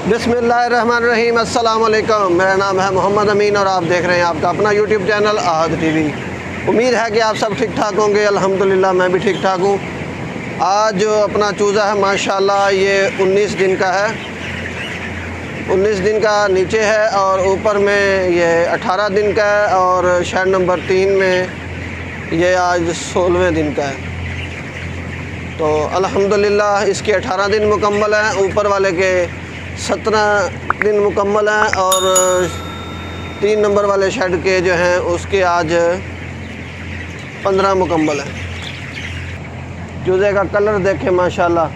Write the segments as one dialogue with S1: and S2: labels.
S1: बिस्मिल्लाहिर्रहमानिर्रहीम। अस्सलाम वालेकुम। मेरा नाम है मोहम्मद अमीन और आप देख रहे हैं आपका अपना यूट्यूब चैनल आहद टीवी। उम्मीद है कि आप सब ठीक ठाक होंगे। अल्हम्दुलिल्लाह मैं भी ठीक ठाक हूँ। आज जो अपना चूज़ा है माशाल्लाह ये 19 दिन का है, 19 दिन का नीचे है और ऊपर में ये 18 दिन का है और शेड नंबर 3 में ये आज 16वें दिन का है। तो अल्हम्दुलिल्लाह इसके 18 दिन मुकम्मल हैं, ऊपर वाले के 17 दिन मुकम्मल हैं और 3 नंबर वाले शेड के जो हैं उसके आज 15 मुकम्मल हैं। चूज़े का कलर देखें माशाल्लाह,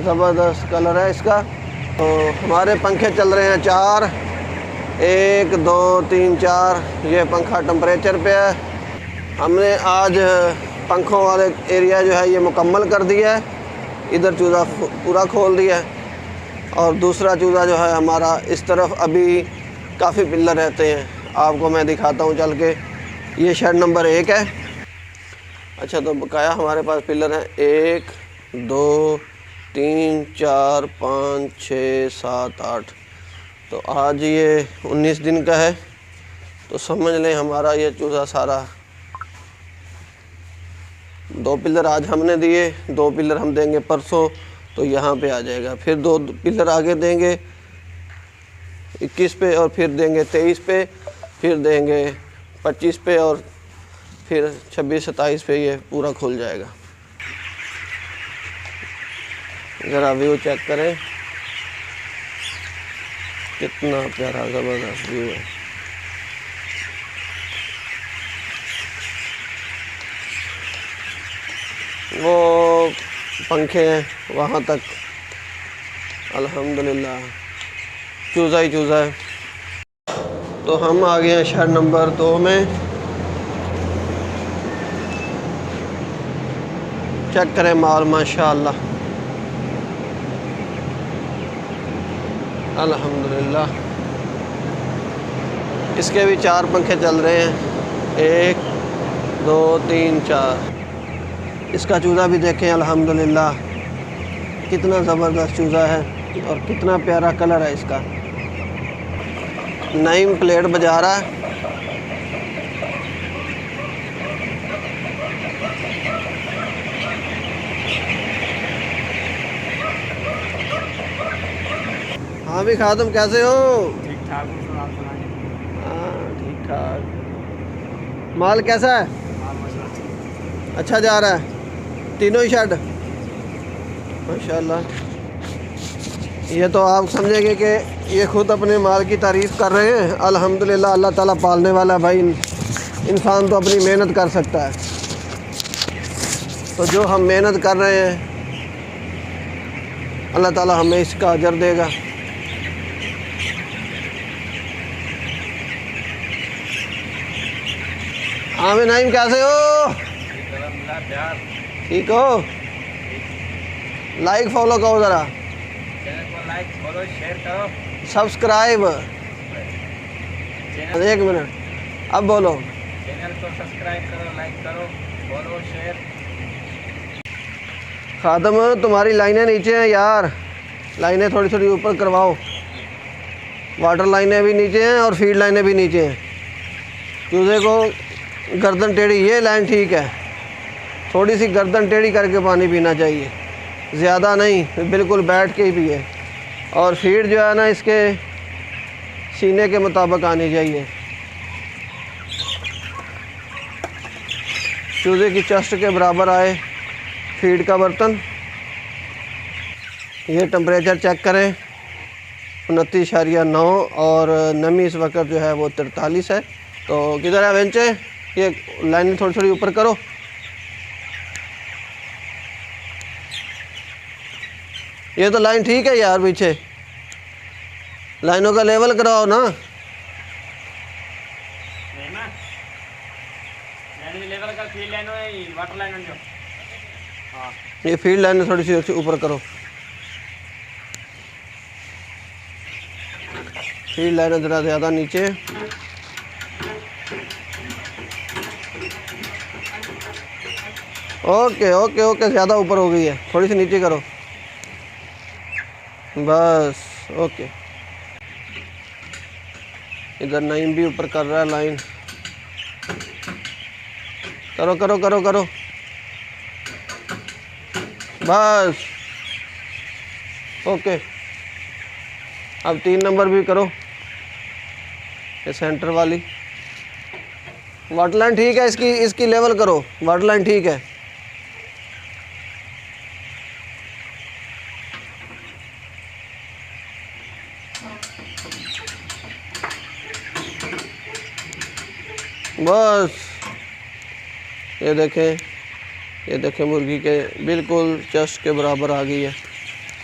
S1: ज़बरदस्त कलर है इसका। तो हमारे पंखे चल रहे हैं 4, 1 2 3 4। ये पंखा टेम्परेचर पे है। हमने आज पंखों वाले एरिया जो है ये मुकम्मल कर दिया है। इधर चूज़ा पूरा खोल दिया है और दूसरा चूज़ा जो है हमारा इस तरफ अभी काफ़ी पिल्लर रहते हैं। आपको मैं दिखाता हूँ चल के। ये शेड नंबर 1 है। अच्छा, तो बकाया हमारे पास पिल्लर हैं 1 2 3 4 5 6 7 8। तो आज ये 19 दिन का है, तो समझ लें हमारा ये चूज़ा सारा 2 पिलर आज हमने दिए, 2 पिलर हम देंगे परसों, तो यहाँ पे आ जाएगा। फिर 2 पिलर आगे देंगे 21 पे और फिर देंगे 23 पे, फिर देंगे 25 पे और फिर 26 27 पे ये पूरा खुल जाएगा। ज़रा व्यू चेक करें, कितना प्यारा ज़बरदस्त व्यू है। वो पंखे हैं वहाँ तक अल्हम्दुलिल्लाह चूज़ा ही चूज़ा है। तो हम आ गए हैं शेड नंबर 2 में। चेक करें माल माशाअल्लाह अल्हम्दुलिल्लाह। इसके भी 4 पंखे चल रहे हैं, 1 2 3 4। इसका चूज़ा भी देखें अल्हम्दुलिल्लाह कितना ज़बरदस्त चूज़ा है और कितना प्यारा कलर है इसका। नईम प्लेट बजा रहा है। हाँ भी खादम, कैसे हो?
S2: ठीक ठाक हूँ, आप सुनाइए।
S1: हाँ ठीक ठाक। माल कैसा है? अच्छा जा रहा है तीनों ही शेड माशाल्लाह। ये तो आप समझेंगे कि ये खुद अपने माल की तारीफ़ कर रहे हैं। अल्हम्दुलिल्लाह अल्लाह ताला पालने वाला भाई। इंसान तो अपनी मेहनत कर सकता है, तो जो हम मेहनत कर रहे हैं अल्लाह ताला हमें इसका अजर देगा। हाँ मैं नाइम, कैसे हो? ठीक हो? लाइक फॉलो करो, ज़रा
S2: चैनल को लाइक फॉलो शेयर करो,
S1: सब्सक्राइब। 1 मिनट, अब बोलो।
S2: चैनल को सब्सक्राइब करो, लाइक करो, फॉलो शेयर।
S1: खादम तुम्हारी लाइनें नीचे हैं यार, लाइनें थोड़ी थोड़ी ऊपर करवाओ। वाटर लाइनें भी नीचे हैं और फीड लाइनें भी नीचे हैं। चूज़े को गर्दन टेढ़ी, ये लाइन ठीक है, थोड़ी सी गर्दन टेढ़ी करके पानी पीना चाहिए, ज़्यादा नहीं, बिल्कुल बैठ के ही पिए। और फीड जो है ना इसके सीने के मुताबिक आनी चाहिए। चूज़े की चेस्ट के बराबर आए फीड का बर्तन। ये टेम्परेचर चेक करें 29.9 और नमी इस वक्त जो है वो 43 है। तो किधर है बेंचे? ये लाइन थोड़ी थोड़ी ऊपर करो। ये तो लाइन ठीक है यार, पीछे लाइनों का लेवल कराओ ना। ये फील्ड लाइन थोड़ी सी ऊपर करो, फील्ड लाइन ज़रा ज़्यादा नीचे। ओके ओके ओके, ज़्यादा ऊपर हो गई है, थोड़ी सी नीचे करो। बस ओके। इधर नईम भी ऊपर कर रहा है लाइन। करो करो करो करो, बस ओके। अब 3 नंबर भी करो, ये सेंटर वाली वाटर लाइन ठीक है, इसकी लेवल करो, वाटर लाइन ठीक है। बस ये देखें मुर्गी के बिल्कुल चेस्ट के बराबर आ गई है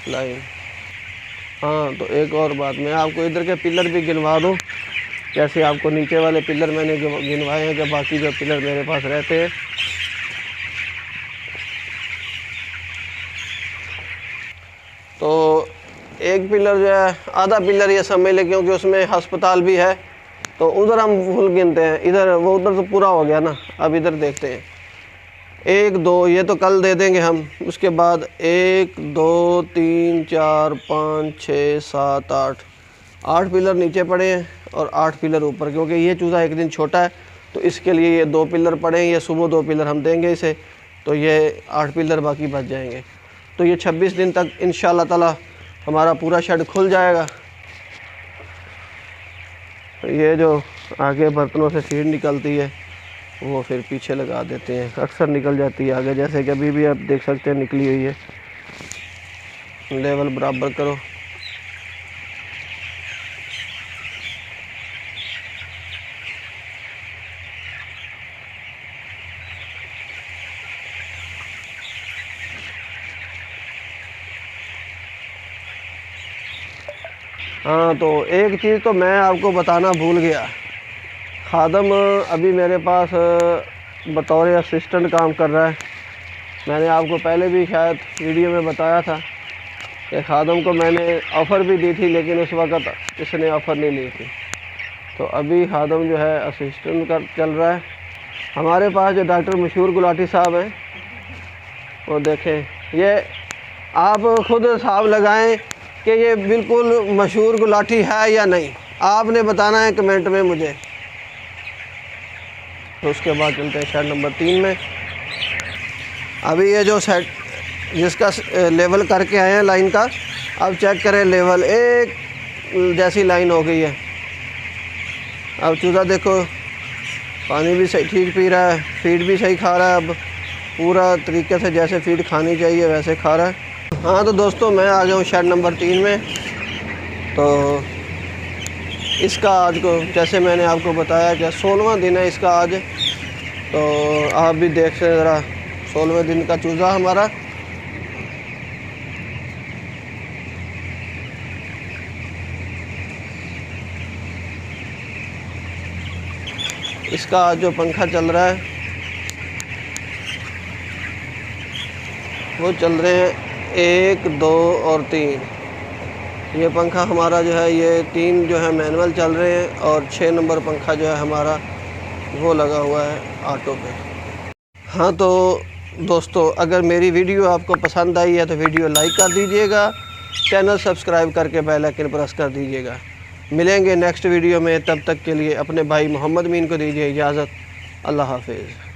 S1: लाइन। हाँ तो एक और बात, मैं आपको इधर के पिलर भी गिनवा दूँ, जैसे आपको नीचे वाले पिलर मैंने गिनवाए हैं, कि बाकी जो पिलर मेरे पास रहते हैं। तो एक पिलर जो है, आधा पिलर ये समझ लें, क्योंकि उसमें अस्पताल भी है, तो उधर हम फुल गिनते हैं। इधर वो उधर तो पूरा हो गया ना। अब इधर देखते हैं, 1 2 ये तो कल दे देंगे हम। उसके बाद 1 2 3 4 5 6 7 8 पिलर नीचे पड़े हैं और 8 पिलर ऊपर, क्योंकि ये चूज़ा एक दिन छोटा है तो इसके लिए ये 2 पिलर पड़े हैं। ये सुबह 2 पिलर हम देंगे इसे, तो ये 8 पिलर बाकी बच जाएंगे। तो ये 26 दिन तक इंशाल्लाह ताला हमारा पूरा शेड खुल जाएगा। ये जो आगे बर्तनों से फीड निकलती है वो फिर पीछे लगा देते हैं, अक्सर निकल जाती है आगे, जैसे कि अभी भी आप देख सकते हैं निकली हुई है। लेवल बराबर करो। हाँ तो एक चीज़ तो मैं आपको बताना भूल गया, खादम अभी मेरे पास बतौर असिस्टेंट काम कर रहा है। मैंने आपको पहले भी शायद वीडियो में बताया था कि खादम को मैंने ऑफ़र भी दी थी, लेकिन उस वक़्त इसने ऑफ़र नहीं ली थी। तो अभी खादम जो है असिस्टेंट का चल रहा है। हमारे पास जो डॉक्टर मशहूर गुलाटी साहब हैं, वो देखें, ये आप खुद हिसाब लगाएं कि ये बिल्कुल मशहूर गुलाटी है या नहीं, आपने बताना है कमेंट में मुझे। तो उसके बाद चलते हैं शेड नंबर 3 में। अभी ये जो सेट जिसका लेवल करके आए हैं लाइन का, अब चेक करें लेवल एक जैसी लाइन हो गई है। अब चूज़ा देखो पानी भी सही ठीक पी रहा है, फीड भी सही खा रहा है, अब पूरा तरीके से जैसे फीड खानी चाहिए वैसे खा रहा है। हाँ तो दोस्तों मैं आ गया हूँ शेड नंबर 3 में। तो इसका आज को जैसे मैंने आपको बताया कि 16वां दिन है इसका आज। तो आप भी देख सकते ज़रा 16वें दिन का चूज़ा हमारा। इसका आज जो पंखा चल रहा है वो चल रहे हैं 1 2 और 3। ये पंखा हमारा जो है, ये 3 जो है मैनुअल चल रहे हैं और 6 नंबर पंखा जो है हमारा वो लगा हुआ है ऑटो पे। हाँ तो दोस्तों अगर मेरी वीडियो आपको पसंद आई है तो वीडियो लाइक कर दीजिएगा, चैनल सब्सक्राइब करके बेल आइकन प्रेस कर दीजिएगा। मिलेंगे नेक्स्ट वीडियो में, तब तक के लिए अपने भाई मोहम्मद मीन को दीजिए इजाज़त। अल्लाह हाफिज़।